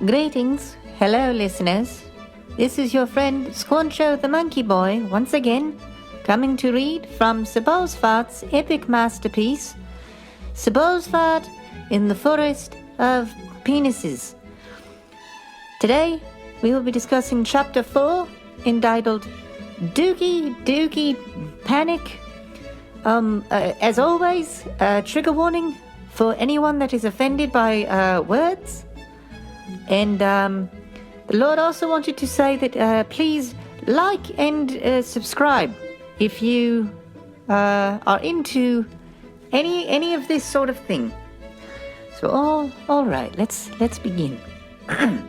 Greetings, hello listeners. This is your friend Squancho the Monkey Boy once again, coming to read from Sir Ballsfart's epic masterpiece, Sir Ballsfart in the Forest of Penises. Today we will be discussing Chapter 4, entitled Dookie Panic. As always, trigger warning for anyone that is offended by words. And the Lord also wanted to say that please like and subscribe if you are into any of this sort of thing. So all right, let's begin. I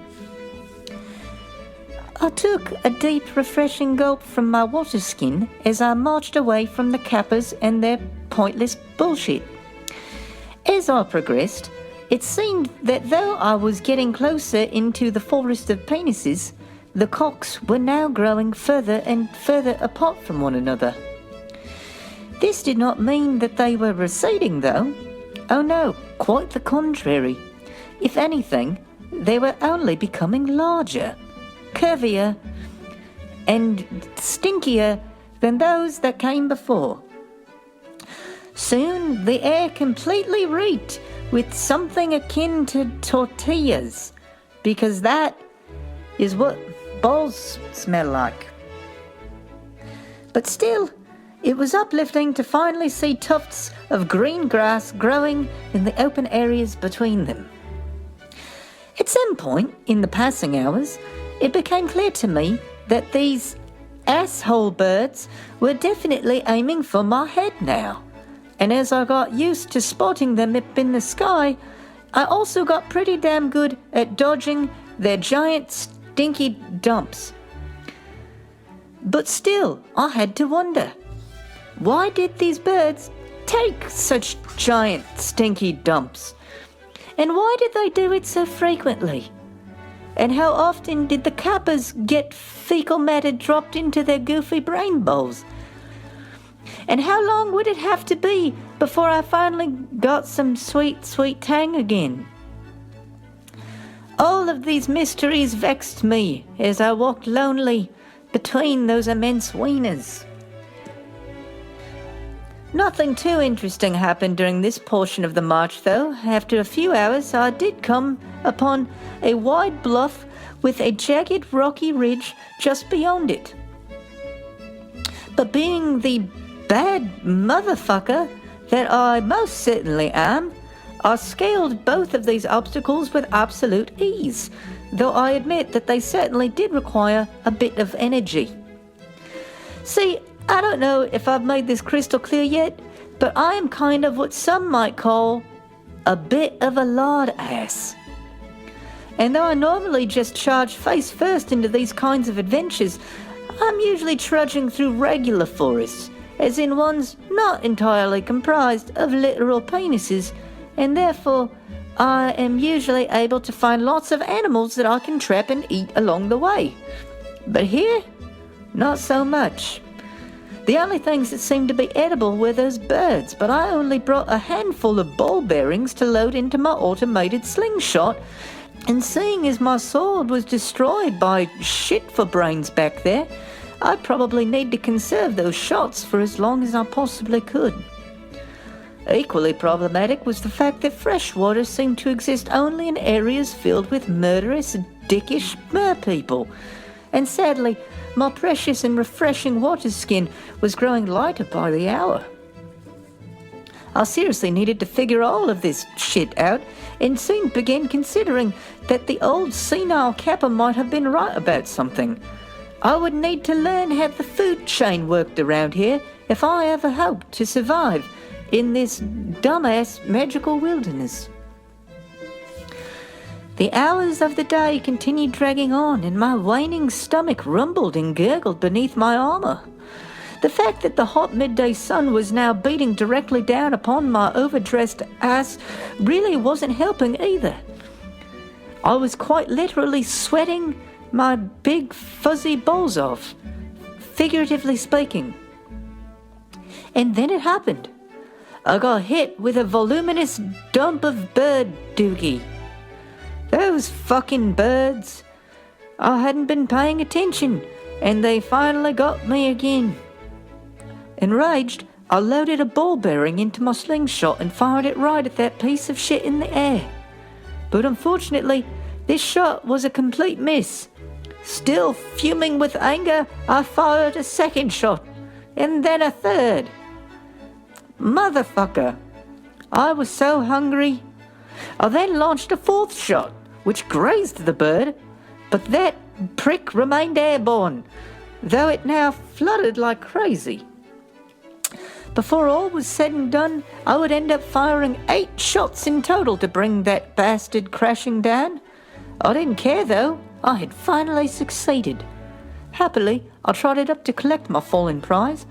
took a deep, refreshing gulp from my water skin as I marched away from the Kappas and their pointless bullshit. As I progressed, it seemed that though I was getting closer into the forest of penises, the cocks were now growing further and further apart from one another. This did not mean that they were receding, though. Oh no, quite the contrary. If anything, they were only becoming larger, curvier, and stinkier than those that came before. Soon the air completely reeked with something akin to tortillas, because that is what balls smell like. But still, it was uplifting to finally see tufts of green grass growing in the open areas between them. At some point in the passing hours, it became clear to me that these asshole birds were definitely aiming for my head now. And as I got used to spotting them up in the sky, I also got pretty damn good at dodging their giant stinky dumps. But still, I had to wonder, why did these birds take such giant stinky dumps? And why did they do it so frequently? And how often did the Kappas get fecal matter dropped into their goofy brain bowls? And how long would it have to be before I finally got some sweet, sweet tang again? All of these mysteries vexed me as I walked lonely between those immense wieners. Nothing too interesting happened during this portion of the march, though. After a few hours, I did come upon a wide bluff with a jagged rocky ridge just beyond it. But being the bad motherfucker that I most certainly am, I scaled both of these obstacles with absolute ease, though I admit that they certainly did require a bit of energy. See, I don't know if I've made this crystal clear yet, but I am kind of what some might call a bit of a lard ass. And though I normally just charge face first into these kinds of adventures, I'm usually trudging through regular forests, as in ones not entirely comprised of literal penises, and therefore I am usually able to find lots of animals that I can trap and eat along the way. But here, not so much. The only things that seemed to be edible were those birds, but I only brought a handful of ball bearings to load into my automated slingshot, and seeing as my sword was destroyed by shit for brains back there, I probably need to conserve those shots for as long as I possibly could. Equally problematic was the fact that fresh water seemed to exist only in areas filled with murderous, dickish merpeople, and sadly, my precious and refreshing water skin was growing lighter by the hour. I seriously needed to figure all of this shit out, and soon began considering that the old senile Kappa might have been right about something. I would need to learn how the food chain worked around here if I ever hoped to survive in this dumbass magical wilderness. The hours of the day continued dragging on, and my waning stomach rumbled and gurgled beneath my armor. The fact that the hot midday sun was now beating directly down upon my overdressed ass really wasn't helping either. I was quite literally sweating my big fuzzy balls off, figuratively speaking. And then it happened. I got hit with a voluminous dump of bird doogie. Those fucking birds. I hadn't been paying attention, and they finally got me again. Enraged, I loaded a ball bearing into my slingshot and fired it right at that piece of shit in the air. But unfortunately, this shot was a complete miss. Still fuming with anger, I fired a second shot, and then a third. Motherfucker! I was so hungry. I then launched a fourth shot, which grazed the bird, but that prick remained airborne, though it now fluttered like crazy. Before all was said and done, I would end up firing 8 shots in total to bring that bastard crashing down. I didn't care though, I had finally succeeded. Happily, I trotted up to collect my fallen prize,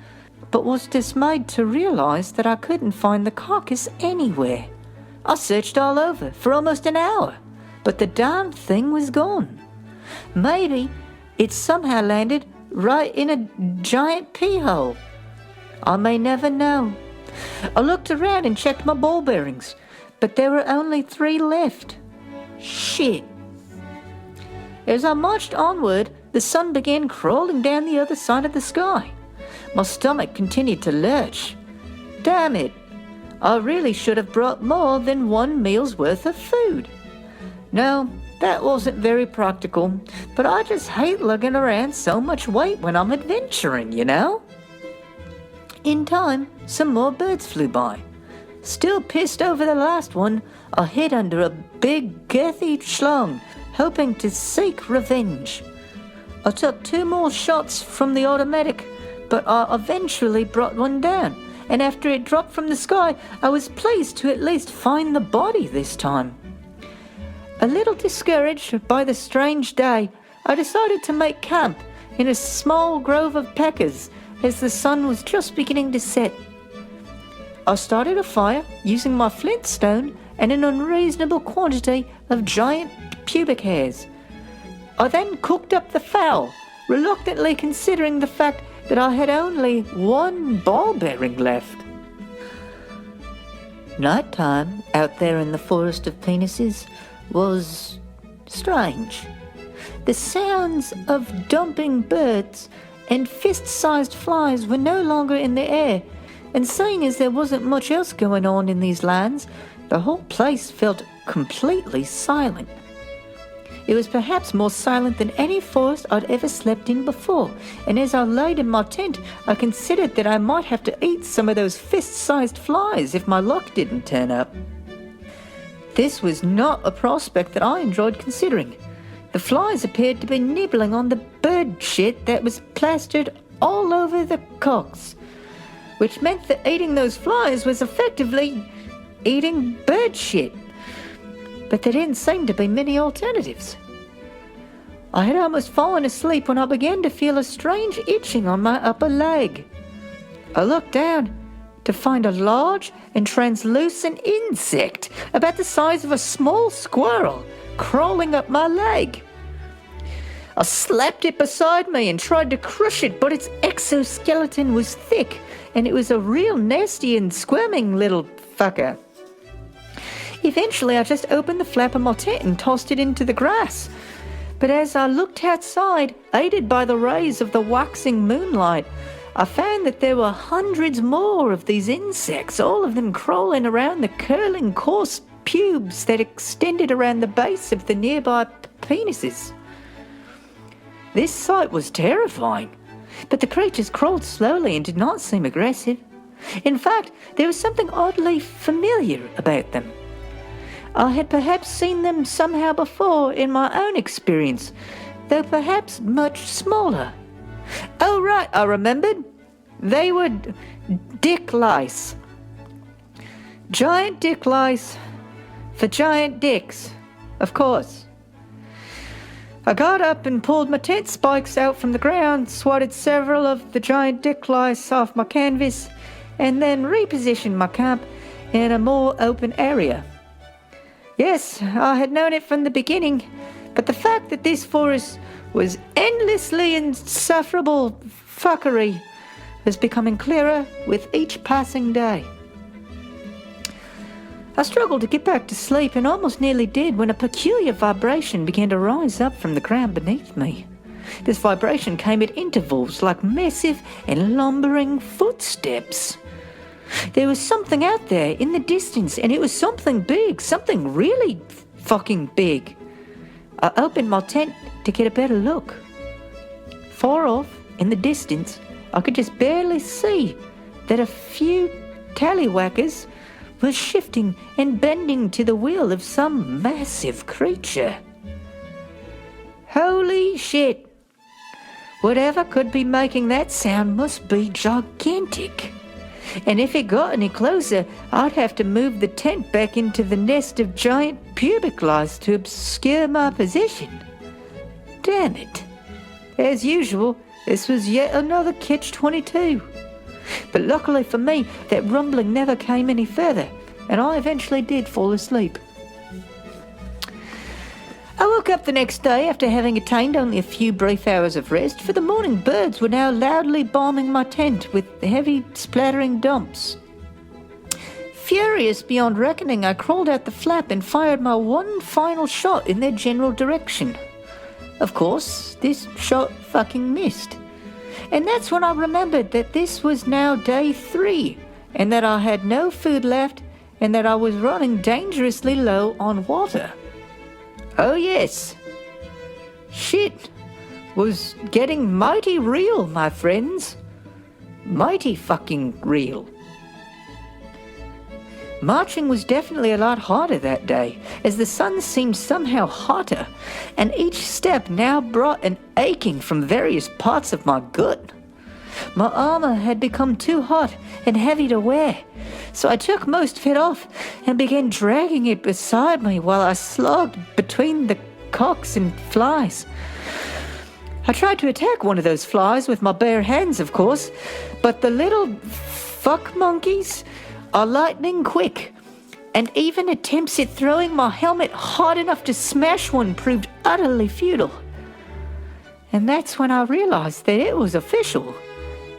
but was dismayed to realise that I couldn't find the carcass anywhere. I searched all over for almost an hour, but the darn thing was gone. Maybe it somehow landed right in a giant pea hole. I may never know. I looked around and checked my ball bearings, but there were only 3 left. Shit. As I marched onward, the sun began crawling down the other side of the sky. My stomach continued to lurch. Damn it. I really should have brought more than 1 meal's worth of food. No, that wasn't very practical, but I just hate lugging around so much weight when I'm adventuring, you know? In time, some more birds flew by. Still pissed over the last one, I hid under a big girthy schlong, hoping to seek revenge. I took 2 more shots from the automatic, but I eventually brought one down, and after it dropped from the sky, I was pleased to at least find the body this time. A little discouraged by the strange day, I decided to make camp in a small grove of peckers as the sun was just beginning to set. I started a fire using my flint stone and an unreasonable quantity of giant pubic hairs. I then cooked up the fowl, reluctantly considering the fact that I had only 1 ball bearing left. Nighttime out there in the forest of penises was strange. The sounds of dumping birds and fist-sized flies were no longer in the air, and seeing as there wasn't much else going on in these lands, the whole place felt completely silent. It was perhaps more silent than any forest I'd ever slept in before, and as I laid in my tent, I considered that I might have to eat some of those fist-sized flies if my luck didn't turn up. This was not a prospect that I enjoyed considering. The flies appeared to be nibbling on the bird shit that was plastered all over the cocks, which meant that eating those flies was effectively eating bird shit. But there didn't seem to be many alternatives. I had almost fallen asleep when I began to feel a strange itching on my upper leg. I looked down to find a large and translucent insect about the size of a small squirrel crawling up my leg. I slapped it beside me and tried to crush it, but its exoskeleton was thick, and it was a real nasty and squirming little fucker. Eventually, I just opened the flap of my tent and tossed it into the grass. But as I looked outside, aided by the rays of the waxing moonlight, I found that there were hundreds more of these insects, all of them crawling around the curling, coarse pubes that extended around the base of the nearby penises. This sight was terrifying, but the creatures crawled slowly and did not seem aggressive. In fact, there was something oddly familiar about them. I had perhaps seen them somehow before in my own experience, though perhaps much smaller. Oh right, I remembered. They were dick lice. Giant dick lice for giant dicks, of course. I got up and pulled my tent spikes out from the ground, swatted several of the giant dick lice off my canvas, and then repositioned my camp in a more open area. Yes, I had known it from the beginning, but the fact that this forest was endlessly insufferable fuckery was becoming clearer with each passing day. I struggled to get back to sleep and almost nearly did when a peculiar vibration began to rise up from the ground beneath me. This vibration came at intervals like massive and lumbering footsteps. There was something out there in the distance, and it was something big, something really fucking big. I opened my tent to get a better look. Far off, in the distance, I could just barely see that a few tallywhackers were shifting and bending to the will of some massive creature. Holy shit! Whatever could be making that sound must be gigantic. And if it got any closer, I'd have to move the tent back into the nest of giant pubic lice to obscure my position. Damn it. As usual, this was yet another catch-22. But luckily for me, that rumbling never came any further, and I eventually did fall asleep. I woke up the next day after having attained only a few brief hours of rest, for the morning birds were now loudly bombing my tent with heavy splattering dumps. Furious beyond reckoning, I crawled out the flap and fired my one final shot in their general direction. Of course, this shot fucking missed. And that's when I remembered that this was now day 3, and that I had no food left, and that I was running dangerously low on water. Oh yes, shit was getting mighty real, my friends. Mighty fucking real. Marching was definitely a lot harder that day, as the sun seemed somehow hotter, and each step now brought an aching from various parts of my gut. My armor had become too hot and heavy to wear, so I took most of it off and began dragging it beside me while I slogged between the cocks and flies. I tried to attack one of those flies with my bare hands, of course, but the little fuck monkeys are lightning quick, and even attempts at throwing my helmet hard enough to smash one proved utterly futile. And that's when I realized that it was official.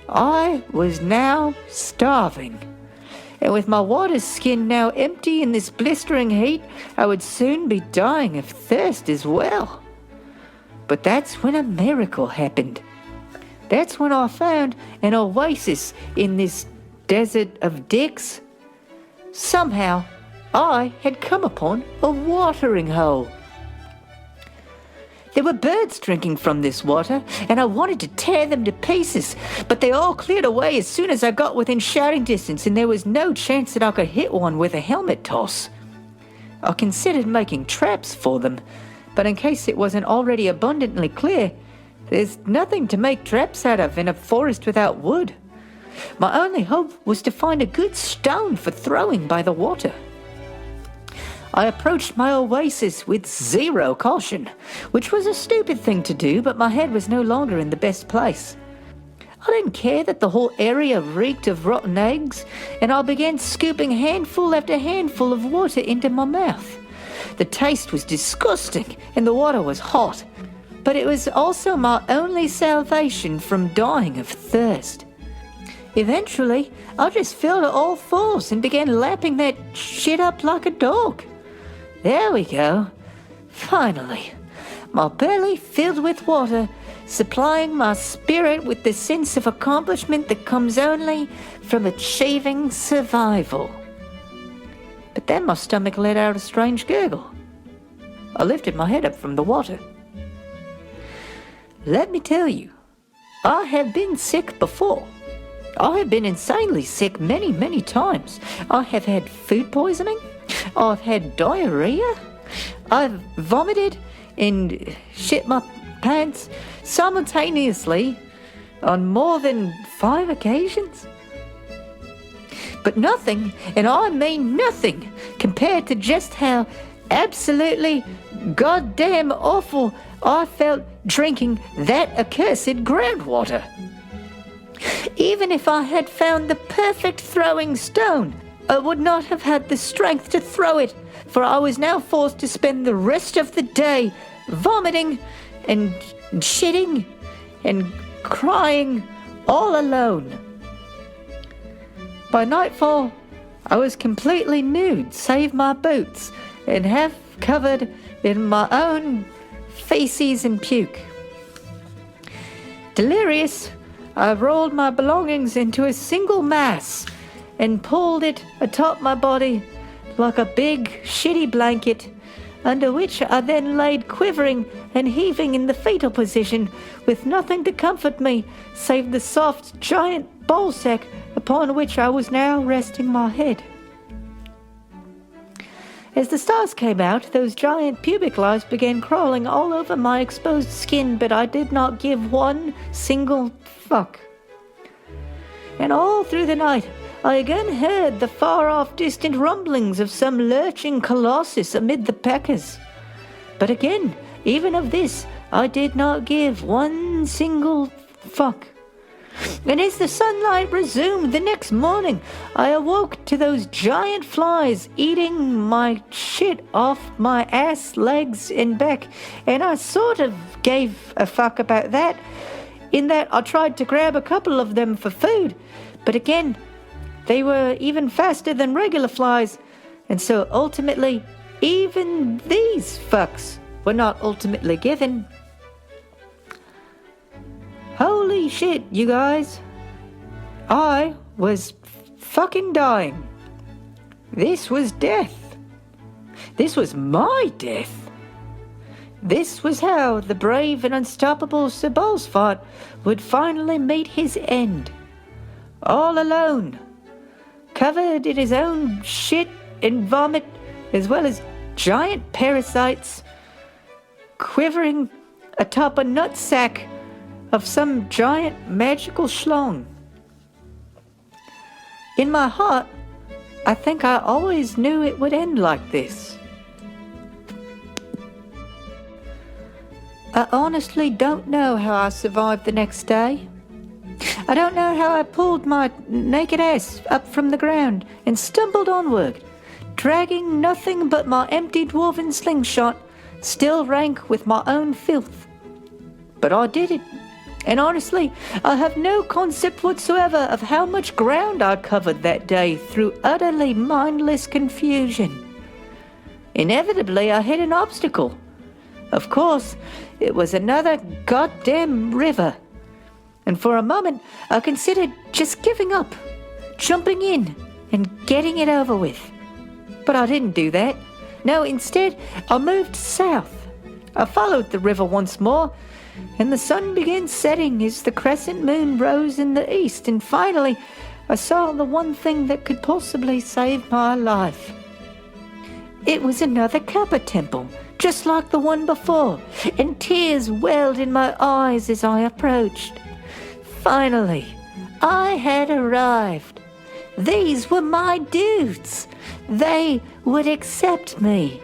I was now starving. And with my water skin now empty in this blistering heat, I would soon be dying of thirst as well. But that's when a miracle happened. That's when I found an oasis in this desert of dicks. Somehow, I had come upon a watering hole. There were birds drinking from this water, and I wanted to tear them to pieces, but they all cleared away as soon as I got within shouting distance, and there was no chance that I could hit one with a helmet toss. I considered making traps for them, but in case it wasn't already abundantly clear, there's nothing to make traps out of in a forest without wood. My only hope was to find a good stone for throwing by the water. I approached my oasis with zero caution, which was a stupid thing to do, but my head was no longer in the best place. I didn't care that the whole area reeked of rotten eggs, and I began scooping handful after handful of water into my mouth. The taste was disgusting, and the water was hot, but it was also my only salvation from dying of thirst. Eventually, I just fell to all fours and began lapping that shit up like a dog. There we go. Finally, my belly filled with water, supplying my spirit with the sense of accomplishment that comes only from achieving survival. But then my stomach let out a strange gurgle. I lifted my head up from the water. Let me tell you, I have been sick before. I have been insanely sick many, many times. I have had food poisoning. I've had diarrhea. I've vomited and shit my pants simultaneously on more than 5 occasions. But nothing, and I mean nothing, compared to just how absolutely goddamn awful I felt drinking that accursed groundwater. Even if I had found the perfect throwing stone, I would not have had the strength to throw it, for I was now forced to spend the rest of the day vomiting and shitting and crying all alone. By nightfall, I was completely nude, save my boots, and half covered in my own feces and puke. Delirious, I rolled my belongings into a single mass and pulled it atop my body like a big, shitty blanket, under which I then laid quivering and heaving in the fetal position, with nothing to comfort me save the soft, giant ballsack upon which I was now resting my head. As the stars came out, those giant pubic lice began crawling all over my exposed skin, but I did not give one single fuck. And all through the night, I again heard the far-off distant rumblings of some lurching colossus amid the packers. But again, even of this, I did not give one single fuck. And as the sunlight resumed the next morning, I awoke to those giant flies eating my shit off my ass, legs, and back, and I sort of gave a fuck about that, in that I tried to grab a couple of them for food, but again, they were even faster than regular flies, and so ultimately, even these fucks were not ultimately given. Holy shit, you guys. I was fucking dying. This was death. This was my death. This was how the brave and unstoppable Sir Ballsfart would finally meet his end. All alone, covered in his own shit and vomit, as well as giant parasites, quivering atop a nutsack of some giant magical schlong. In my heart, I think I always knew it would end like this. I honestly don't know how I survived the next day. I don't know how I pulled my naked ass up from the ground and stumbled onward, dragging nothing but my empty dwarven slingshot, still rank with my own filth. But I did it. And honestly, I have no concept whatsoever of how much ground I covered that day through utterly mindless confusion. Inevitably, I hit an obstacle. Of course, it was another goddamn river. And for a moment, I considered just giving up, jumping in, and getting it over with. But I didn't do that. No, instead, I moved south. I followed the river once more, and the sun began setting as the crescent moon rose in the east, and finally I saw the one thing that could possibly save my life. It was another Kappa temple, just like the one before, and tears welled in my eyes as I approached. Finally, I had arrived. These were my dudes. They would accept me.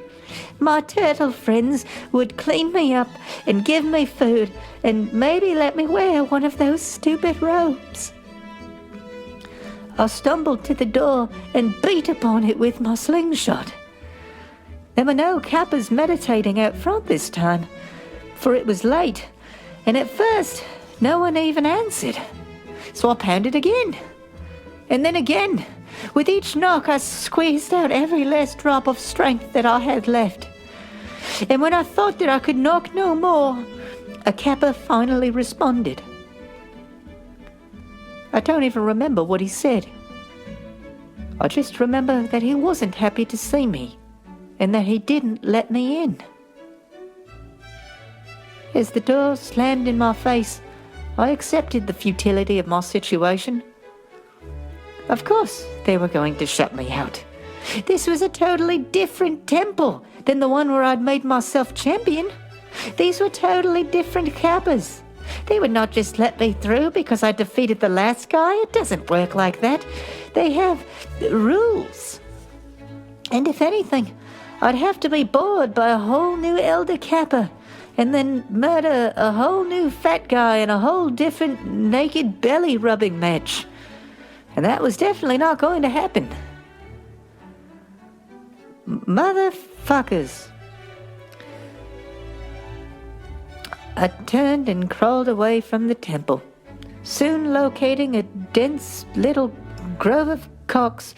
My turtle friends would clean me up and give me food and maybe let me wear one of those stupid robes. I stumbled to the door and beat upon it with my slingshot. There were no Kappas meditating out front this time, for it was late, and at first no one even answered. So I pounded again, and then again. With each knock, I squeezed out every last drop of strength that I had left. And when I thought that I could knock no more, a Kappa finally responded. I don't even remember what he said. I just remember that he wasn't happy to see me, and that he didn't let me in. As the door slammed in my face, I accepted the futility of my situation. Of course, they were going to shut me out. This was a totally different temple than the one where I'd made myself champion. These were totally different Kappas. They would not just let me through because I defeated the last guy. It doesn't work like that. They have rules. And if anything, I'd have to be bored by a whole new Elder Kappa, and then murder a whole new fat guy in a whole different naked belly rubbing match. And that was definitely not going to happen. Motherfuckers. I turned and crawled away from the temple, soon locating a dense little grove of cocks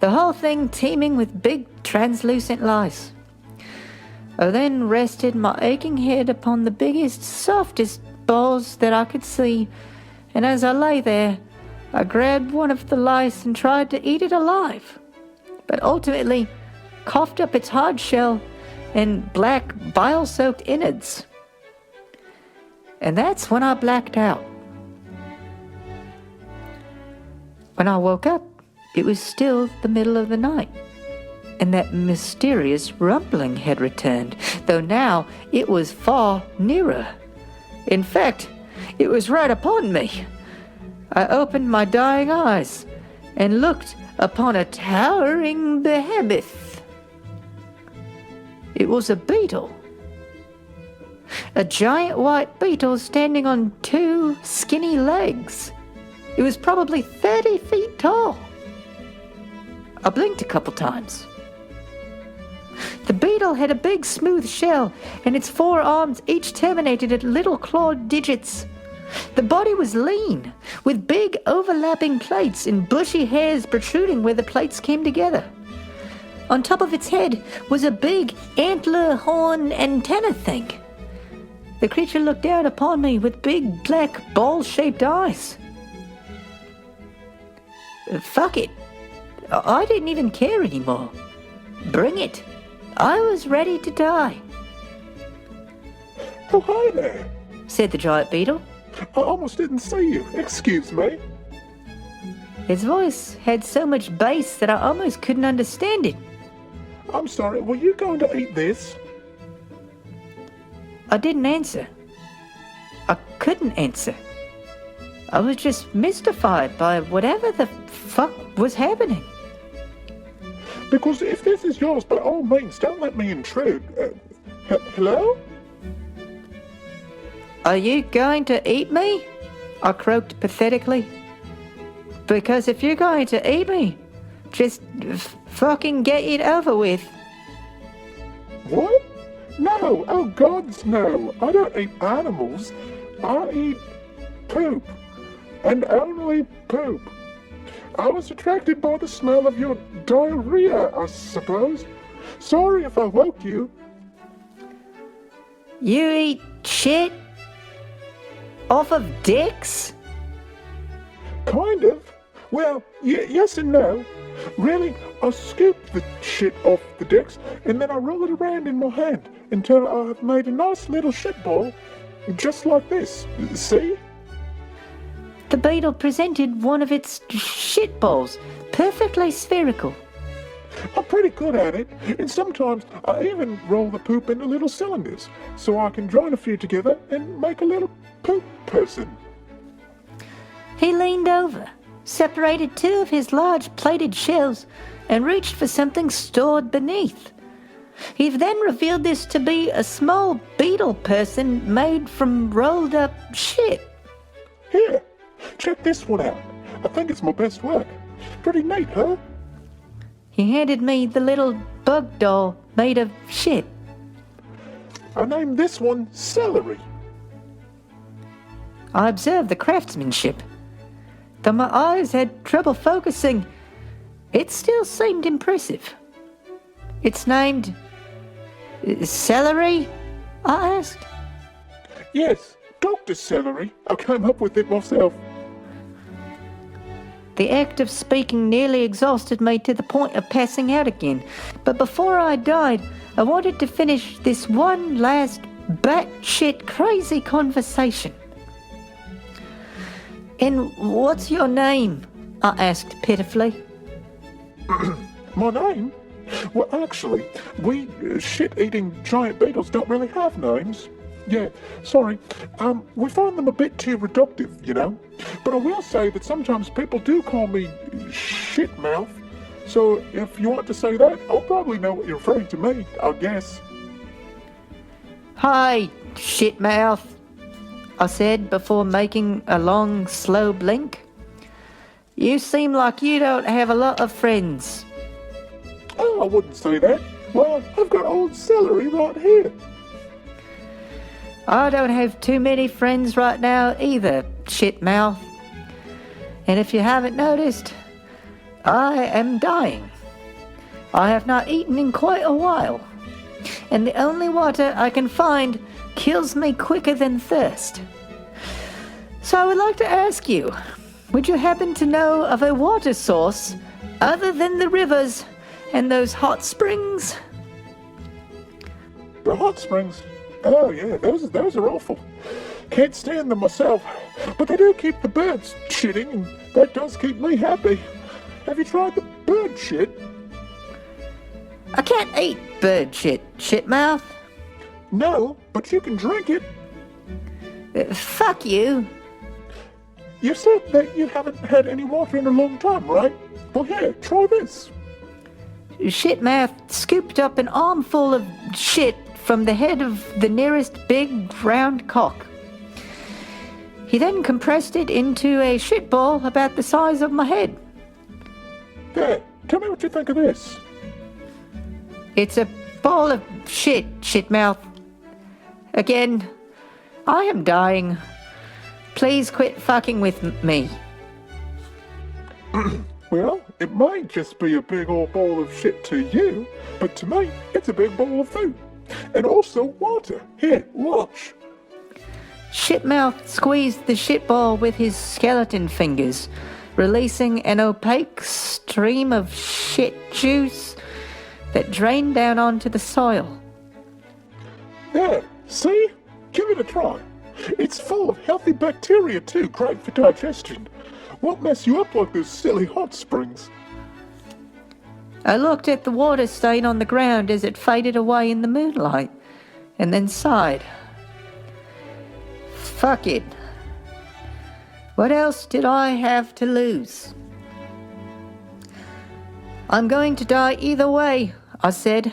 the whole thing teeming with big translucent lice. I then rested my aching head upon the biggest, softest balls that I could see, and as I lay there, I grabbed one of the lice and tried to eat it alive, but ultimately coughed up its hard shell and black, bile-soaked innards. And that's when I blacked out. When I woke up, it was still the middle of the night, and that mysterious rumbling had returned, though now it was far nearer. In fact, it was right upon me. I opened my dying eyes and looked upon a towering behemoth. It was a beetle. A giant white beetle standing on two skinny legs. It was probably 30 feet tall. I blinked a couple times. The beetle had a big smooth shell, and its four arms each terminated at little clawed digits. The body was lean, with big overlapping plates and bushy hairs protruding where the plates came together. On top of its head was a big antler horn antenna thing. The creature looked down upon me with big black ball-shaped eyes. Fuck it. I didn't even care anymore. Bring it. I was ready to die. Oh, hi there, said the giant beetle. I almost didn't see you. Excuse me. His voice had so much bass that I almost couldn't understand it. I'm sorry, were you going to eat this? I didn't answer. I couldn't answer. I was just mystified by whatever the fuck was happening. Because if this is yours, by all means, don't let me intrude. Hello? Are you going to eat me? I croaked pathetically. Because if you're going to eat me, just fucking get it over with. What? No, oh gods no. I don't eat animals. I eat poop. And only poop. I was attracted by the smell of your diarrhea, I suppose. Sorry if I woke you. You eat shit? Off of dicks? Kind of. Well, yes and no. Really, I scoop the shit off the dicks and then I roll it around in my hand until I've made a nice little shit ball, just like this. See? The beetle presented one of its shit balls, perfectly spherical. I'm pretty good at it, and sometimes I even roll the poop into little cylinders, so I can join a few together and make a little poop person. He leaned over, separated two of his large plated shells, and reached for something stored beneath. He then revealed this to be a small beetle person made from rolled up shit. Here, check this one out. I think it's my best work. Pretty neat, huh? He handed me the little bug doll made of shit. I named this one Celery. I observed the craftsmanship. Though my eyes had trouble focusing, it still seemed impressive. It's named Celery? I asked. Yes, Dr. Celery. I came up with it myself. The act of speaking nearly exhausted me to the point of passing out again. But before I died, I wanted to finish this one last batshit crazy conversation. And what's your name? I asked pitifully. My name? Well, actually, we shit-eating giant beetles don't really have names. Yeah, sorry. We find them a bit too reductive, you know. But I will say that sometimes people do call me Shitmouth. So if you want to say that, I'll probably know what you're referring to me, I guess. Hi, Shitmouth, I said before making a long, slow blink. You seem like you don't have a lot of friends. Oh, I wouldn't say that. Well, I've got old Celery right here. I don't have too many friends right now either, Shitmouth. And if you haven't noticed, I am dying. I have not eaten in quite a while, and the only water I can find kills me quicker than thirst. So I would like to ask you, would you happen to know of a water source other than the rivers and those hot springs? The hot springs? Oh yeah, those are awful. Can't stand them myself, but they do keep the birds shitting, and that does keep me happy. Have you tried the bird shit? I can't eat bird shit, shitmouth. No, but you can drink it. Fuck you. You said that you haven't had any water in a long time, right? Well, here, try this. Shitmouth scooped up an armful of shit from the head of the nearest big round cock. He then compressed it into a shit ball about the size of my head. There, tell me what you think of this. It's a ball of shit, shitmouth. Again, I am dying. Please quit fucking with me. Well, it might just be a big old bowl of shit to you, but to me, it's a big bowl of food. And also water. Here, watch. Shitmouth squeezed the shit ball with his skeleton fingers, releasing an opaque stream of shit juice that drained down onto the soil. There, see? Give it a try. It's full of healthy bacteria too, great for digestion. Won't mess you up like those silly hot springs. I looked at the water stain on the ground as it faded away in the moonlight, and then sighed. Fuck it. What else did I have to lose? I'm going to die either way, I said.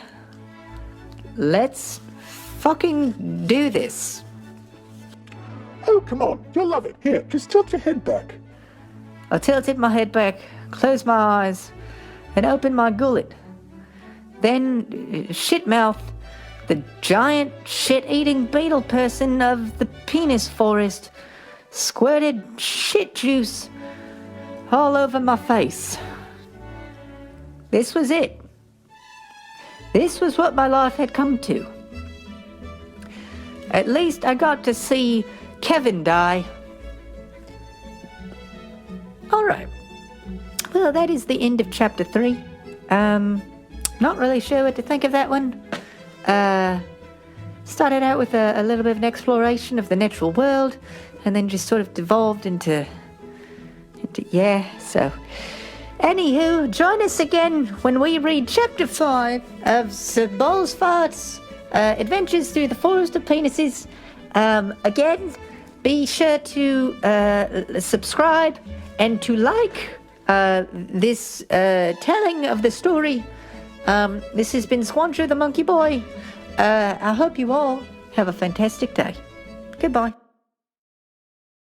Let's fucking do this. Oh, come on, you'll love it. Here, just tilt your head back. I tilted my head back, closed my eyes, and opened my gullet. Then Shitmouth, the giant shit-eating beetle person of the penis forest, squirted shit juice all over my face. This was it. This was what my life had come to. At least I got to see Kevin die. Alright. Well, that is the end of chapter 3. Not really sure what to think of that one. Started out with a little bit of an exploration of the natural world, and then just sort of devolved into so. Anywho, join us again when we read chapter 5 of Sir Ballsfart's Adventures Through the Forest of Penises. Again, be sure to subscribe and to like this telling of the story. This has been Squancher the Monkey Boy. I hope you all have a fantastic day. Goodbye.